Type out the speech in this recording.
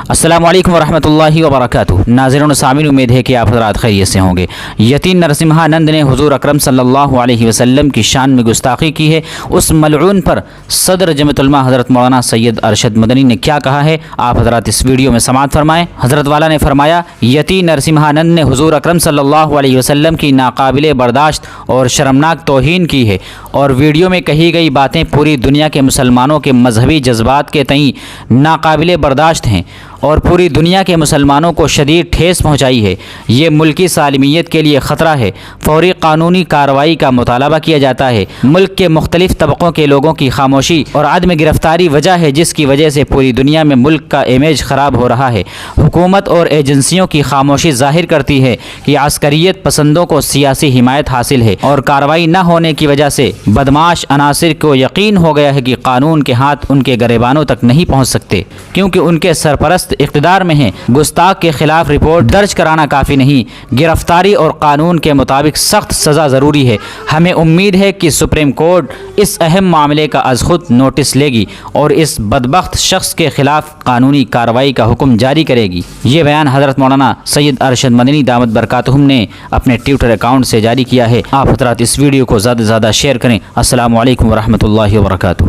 अस्सलामु अलैकुम वरहमतुल्लाहि वबरकातुहू। नाज़रीन सामीन, उम्मीद है कि आप हज़रात खैरियत से होंगे। यतीन नरसिम्हानंद ने हुज़ूर अकरम सल्लल्लाहु अलैहि वसल्लम की शान में गुस्ताखी की है। उस मलऊन पर सदर जमीयत उलमा हज़रत मौलाना सैयद अरशद मदनी ने क्या कहा है, आप हज़रात इस वीडियो में समाअत फरमाएँ। हज़रत वाला ने फरमाया, यतीन नरसिम्हानंद ने हुज़ूर अकरम सल्लल्लाहु अलैहि वसल्लम की नाकाबिले बर्दाश्त और शर्मनाक तौहीन की है और वीडियो में कही गई बातें पूरी दुनिया के मुसलमानों के मजहबी जज्बात के तई नाकाबिले बर्दाश्त हैं और पूरी दुनिया के मुसलमानों को शदीद ठेस पहुंचाई है। ये मुल्की सालिमियत के लिए ख़तरा है। फौरी कानूनी कार्रवाई का मुतालबा किया जाता है। मुल्क के मुख्तलिफ तबक़ों के लोगों की खामोशी और आदम गिरफ्तारी वजह है जिसकी वजह से पूरी दुनिया में मुल्क का इमेज ख़राब हो रहा है। हुकूमत और एजेंसियों की खामोशी ज़ाहिर करती है कि अस्करियत पसंदों को सियासी हिमायत हासिल है और कार्रवाई न होने की वजह से बदमाश अनासिर को यकीन हो गया है कि कानून के हाथ उनके गरेबानों तक नहीं पहुँच सकते, क्योंकि उनके सरपरस्त इक़्तिदार में हैं। गुस्ताख के खिलाफ रिपोर्ट दर्ज कराना काफ़ी नहीं, गिरफ्तारी और कानून के मुताबिक सख्त सज़ा ज़रूरी है। हमें उम्मीद है कि सुप्रीम कोर्ट इस अहम मामले का अज़ खुद नोटिस लेगी और इस बदबख्त शख्स के खिलाफ कानूनी कार्रवाई का हुक्म जारी करेगी। ये बयान हज़रत मौलाना सैयद अरशद मदनी दामत बरकातुहुम ने अपने ट्विटर अकाउंट से जारी किया है। आप हज़रात इस वीडियो को ज़्यादा से ज़्यादा शेयर करें। अस्सलामु अलैकुम वरहमतुल्लाहि वबरकातुहू।